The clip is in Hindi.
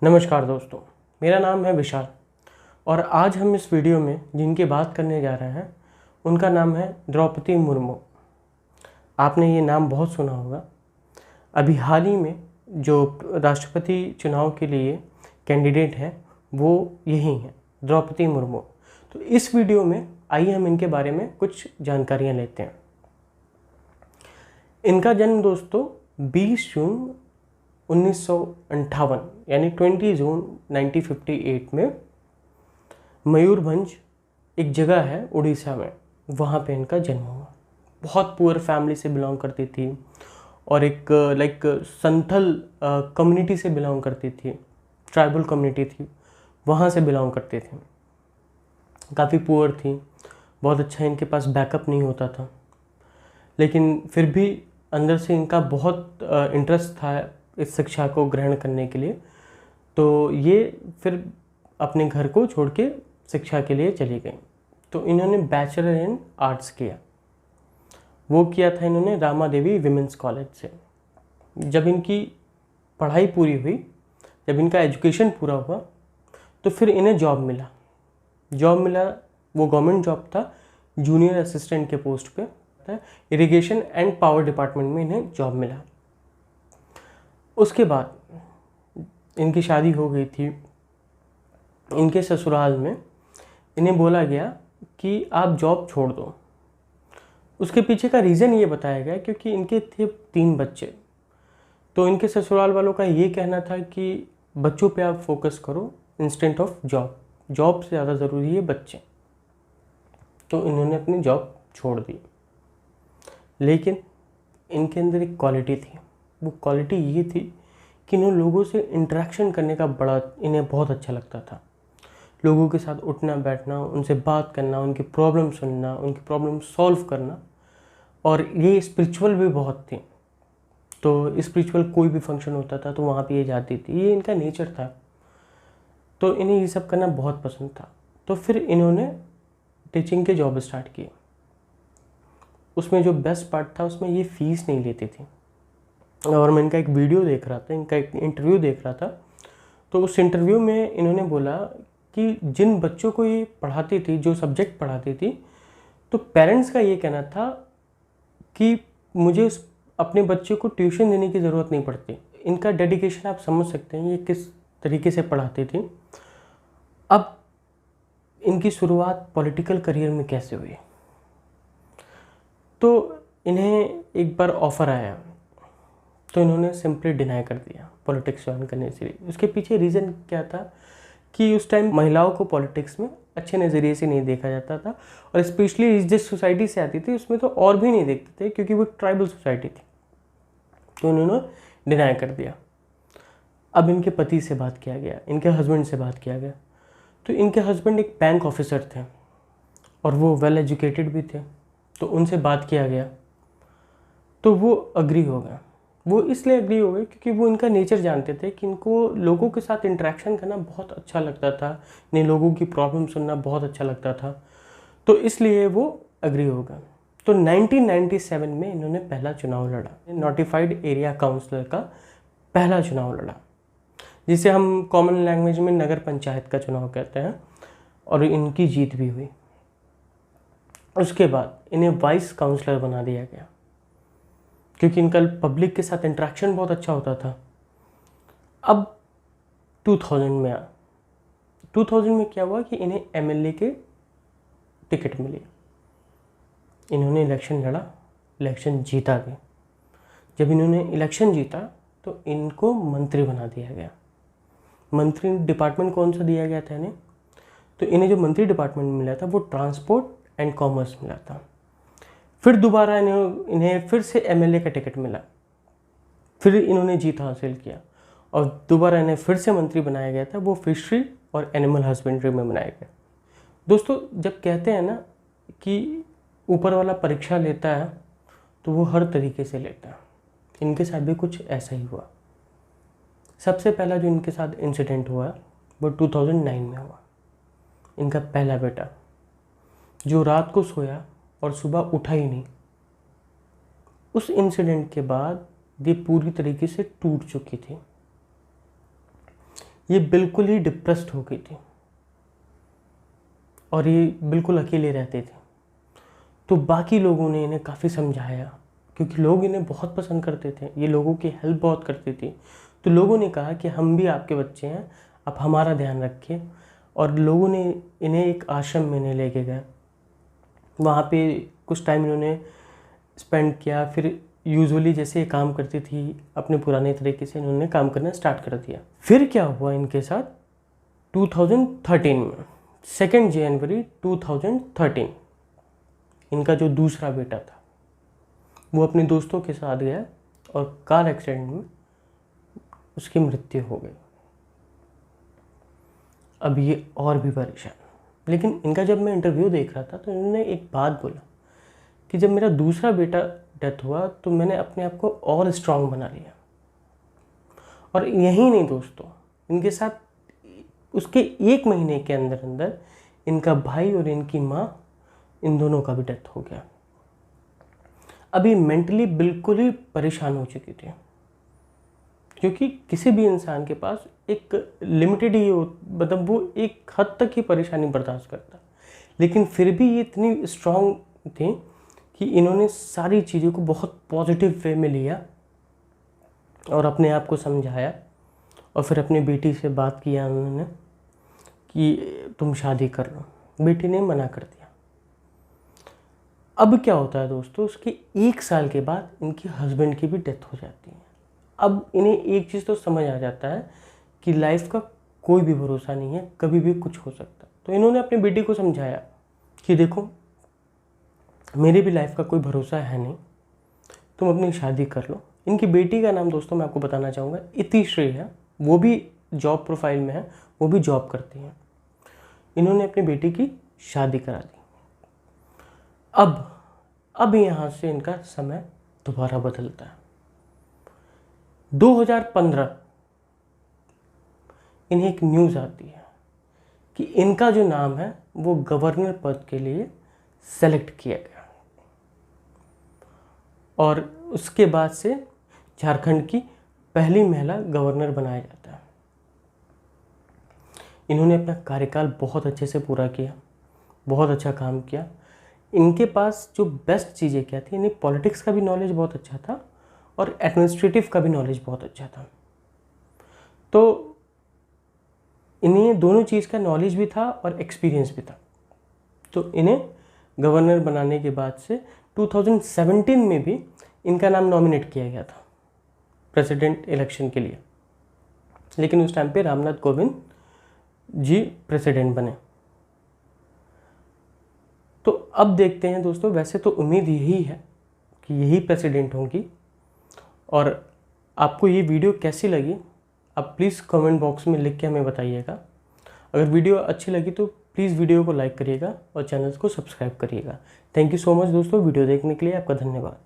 नमस्कार दोस्तों, मेरा नाम है विशाल और आज हम इस वीडियो में जिनकी बात करने जा रहे हैं उनका नाम है द्रौपदी मुर्मू। आपने ये नाम बहुत सुना होगा। अभी हाल ही में जो राष्ट्रपति चुनाव के लिए कैंडिडेट हैं वो यही हैं, द्रौपदी मुर्मू। तो इस वीडियो में आइए हम इनके बारे में कुछ जानकारियाँ लेते हैं। इनका जन्म दोस्तों 20 जून 1958 यानी 20 जून 1958 में मयूरभंज एक जगह है उड़ीसा में, वहाँ पे इनका जन्म हुआ। बहुत पुअर फैमिली से बिलोंग करती थी और एक संथल कम्युनिटी से बिलोंग करती थी, ट्राइबल कम्युनिटी थी, वहाँ से बिलोंग करते थे। काफ़ी पुअर थी, बहुत अच्छा इनके पास बैकअप नहीं होता था, लेकिन फिर भी अंदर से इनका बहुत इंटरेस्ट था इस शिक्षा को ग्रहण करने के लिए। तो ये फिर अपने घर को छोड़ के शिक्षा के लिए चली गई। तो इन्होंने बैचलर इन आर्ट्स किया, वो किया था इन्होंने रामा देवी विमेंस कॉलेज से। जब इनकी पढ़ाई पूरी हुई, जब इनका एजुकेशन पूरा हुआ, तो फिर इन्हें जॉब मिला। वो गवर्नमेंट जॉब था, जूनियर असिस्टेंट के पोस्ट पे, इरिगेशन एंड पावर डिपार्टमेंट में इन्हें जॉब मिला। उसके बाद इनकी शादी हो गई थी। इनके ससुराल में इन्हें बोला गया कि आप जॉब छोड़ दो। उसके पीछे का रीज़न ये बताया गया क्योंकि इनके थे 3 बच्चे। तो इनके ससुराल वालों का ये कहना था कि बच्चों पे आप फोकस करो इंस्टेंट ऑफ जॉब से ज़्यादा ज़रूरी है बच्चे। तो इन्होंने अपनी जॉब छोड़ दी। लेकिन इनके अंदर एक क्वालिटी थी, वो क्वालिटी ये थी कि इन्हें लोगों से इंटरेक्शन करने का इन्हें बहुत अच्छा लगता था। लोगों के साथ उठना बैठना, उनसे बात करना, उनकी प्रॉब्लम सुनना, उनकी प्रॉब्लम सॉल्व करना। और ये स्पिरिचुअल भी बहुत थी। तो स्पिरिचुअल कोई भी फंक्शन होता था तो वहाँ पे ये जाती थी, ये इनका नेचर था। तो इन्हें ये सब करना बहुत पसंद था। तो फिर इन्होंने टीचिंग के जॉब स्टार्ट की। उसमें जो बेस्ट पार्ट था, उसमें ये फ़ीस नहीं लेती थी। और मैं इनका एक वीडियो देख रहा था, इनका एक इंटरव्यू देख रहा था। तो उस इंटरव्यू में इन्होंने बोला कि जिन बच्चों को ये पढ़ाती थी, जो सब्जेक्ट पढ़ाती थी, तो पेरेंट्स का ये कहना था कि मुझे अपने बच्चे को ट्यूशन देने की ज़रूरत नहीं पड़ती। इनका डेडिकेशन आप समझ सकते हैं, ये किस तरीके से पढ़ाती थी। अब इनकी शुरुआत पॉलिटिकल करियर में कैसे हुई? तो इन्हें एक बार ऑफ़र आया, तो इन्होंने सिंपली डिनाई कर दिया पॉलिटिक्स ज्वाइन करने से। उसके पीछे रीज़न क्या था कि उस टाइम महिलाओं को पॉलिटिक्स में अच्छे नज़रिए से नहीं देखा जाता था, और स्पेशली जिस सोसाइटी से आती थी उसमें तो और भी नहीं देखते थे, क्योंकि वो एक ट्राइबल सोसाइटी थी। तो उन्होंने डिनाई कर दिया। अब इनके पति से बात किया गया, इनके हस्बैंड से बात किया गया। तो इनके हस्बैंड एक बैंक ऑफिसर थे और वो वेल एजुकेटेड भी थे। तो उनसे बात किया गया तो वो अग्री हो गया। वो इसलिए अग्री हो गए क्योंकि वो इनका नेचर जानते थे कि इनको लोगों के साथ इंटरेक्शन करना बहुत अच्छा लगता था, इन्हें लोगों की प्रॉब्लम सुनना बहुत अच्छा लगता था। तो इसलिए वो अग्री हो गए। तो 1997 में इन्होंने पहला चुनाव लड़ा, नोटिफाइड एरिया काउंसलर का पहला चुनाव लड़ा, जिसे हम कॉमन लैंग्वेज में नगर पंचायत का चुनाव कहते हैं, और इनकी जीत भी हुई। उसके बाद इन्हें वाइस काउंसलर बना दिया गया क्योंकि इनका पब्लिक के साथ इंटरेक्शन बहुत अच्छा होता था। अब 2000 में क्या हुआ कि इन्हें एमएलए के टिकट मिली। इन्होंने इलेक्शन लड़ा, इलेक्शन जीता भी। जब इन्होंने इलेक्शन जीता तो इनको मंत्री बना दिया गया। मंत्री डिपार्टमेंट कौन सा दिया गया था इन्हें? तो इन्हें जो मंत्री डिपार्टमेंट मिला था वो ट्रांसपोर्ट एंड कॉमर्स मिला था। फिर दोबारा इन्हें फिर से एमएलए का टिकट मिला, फिर इन्होंने जीत हासिल किया और दोबारा इन्हें फिर से मंत्री बनाया गया था। वो फिशरी और एनिमल हस्बेंड्री में बनाया गया। दोस्तों, जब कहते हैं ना कि ऊपर वाला परीक्षा लेता है तो वो हर तरीके से लेता है, इनके साथ भी कुछ ऐसा ही हुआ। सबसे पहला जो इनके साथ इंसिडेंट हुआ वो 2009 में हुआ। इनका पहला बेटा जो रात को सोया और सुबह उठा ही नहीं। उस इंसिडेंट के बाद ये पूरी तरीके से टूट चुकी थी। ये बिल्कुल ही डिप्रेस्ड हो गई थी और ये बिल्कुल अकेले रहते थे। तो बाकी लोगों ने इन्हें काफ़ी समझाया, क्योंकि लोग इन्हें बहुत पसंद करते थे, ये लोगों की हेल्प बहुत करती थी। तो लोगों ने कहा कि हम भी आपके बच्चे हैं, आप हमारा ध्यान रखिए। और लोगों ने इन्हें एक आश्रम में इन्हें लेके गए। वहाँ पे कुछ टाइम इन्होंने स्पेंड किया। फिर यूजुअली जैसे ये काम करती थी अपने पुराने तरीके से इन्होंने काम करना स्टार्ट कर दिया। फिर क्या हुआ इनके साथ, 2013 में 2 जनवरी 2013 इनका जो दूसरा बेटा था वो अपने दोस्तों के साथ गया और कार एक्सीडेंट में उसकी मृत्यु हो गई। अब ये और भी परेशान। लेकिन इनका जब मैं इंटरव्यू देख रहा था तो इन्होंने एक बात बोला कि जब मेरा दूसरा बेटा डेथ हुआ तो मैंने अपने आप को और स्ट्रांग बना लिया। और यही नहीं दोस्तों, इनके साथ उसके 1 महीने के अंदर अंदर इनका भाई और इनकी माँ, इन दोनों का भी डेथ हो गया। अभी मेंटली बिल्कुल ही परेशान हो चुकी थी, क्योंकि किसी भी इंसान के पास एक लिमिटेड ही मतलब वो एक हद तक ही परेशानी बर्दाश्त करता, लेकिन फिर भी ये इतनी स्ट्रांग थी कि इन्होंने सारी चीज़ों को बहुत पॉजिटिव वे में लिया और अपने आप को समझाया। और फिर अपनी बेटी से बात किया उन्होंने कि तुम शादी कर लो। बेटी ने मना कर दिया। अब क्या होता है दोस्तों, उसके 1 साल के बाद इनके हस्बैंड की भी डेथ हो जाती है। अब इन्हें एक चीज़ तो समझ आ जाता है कि लाइफ का कोई भी भरोसा नहीं है, कभी भी कुछ हो सकता। तो इन्होंने अपनी बेटी को समझाया कि देखो मेरी भी लाइफ का कोई भरोसा है नहीं, तुम अपनी शादी कर लो। इनकी बेटी का नाम दोस्तों मैं आपको बताना चाहूँगा इतिश्री है। वो भी जॉब प्रोफाइल में है, वो भी जॉब करती हैं। इन्होंने अपनी बेटी की शादी करा दी। अब यहाँ से इनका समय दोबारा बदलता है। 2015 इन्हें एक न्यूज़ आती है कि इनका जो नाम है वो गवर्नर पद के लिए सेलेक्ट किया गया। और उसके बाद से झारखंड की पहली महिला गवर्नर बनाया जाता है। इन्होंने अपना कार्यकाल बहुत अच्छे से पूरा किया, बहुत अच्छा काम किया। इनके पास जो बेस्ट चीज़ें क्या थी, इन्हें पॉलिटिक्स का भी नॉलेज बहुत अच्छा था और एडमिनिस्ट्रेटिव का भी नॉलेज बहुत अच्छा था। तो इन्हें दोनों चीज़ का नॉलेज भी था और एक्सपीरियंस भी था। तो इन्हें गवर्नर बनाने के बाद से 2017 में भी इनका नाम नॉमिनेट किया गया था प्रेसिडेंट इलेक्शन के लिए। लेकिन उस टाइम पे रामनाथ कोविंद जी प्रेसिडेंट बने। तो अब देखते हैं दोस्तों, वैसे तो उम्मीद यही है कि यही प्रेसिडेंट होंगी। और आपको ये वीडियो कैसी लगी आप प्लीज़ कमेंट बॉक्स में लिख के हमें बताइएगा। अगर वीडियो अच्छी लगी तो प्लीज़ वीडियो को लाइक करिएगा और चैनल को सब्सक्राइब करिएगा। थैंक यू सो मच दोस्तों, वीडियो देखने के लिए आपका धन्यवाद।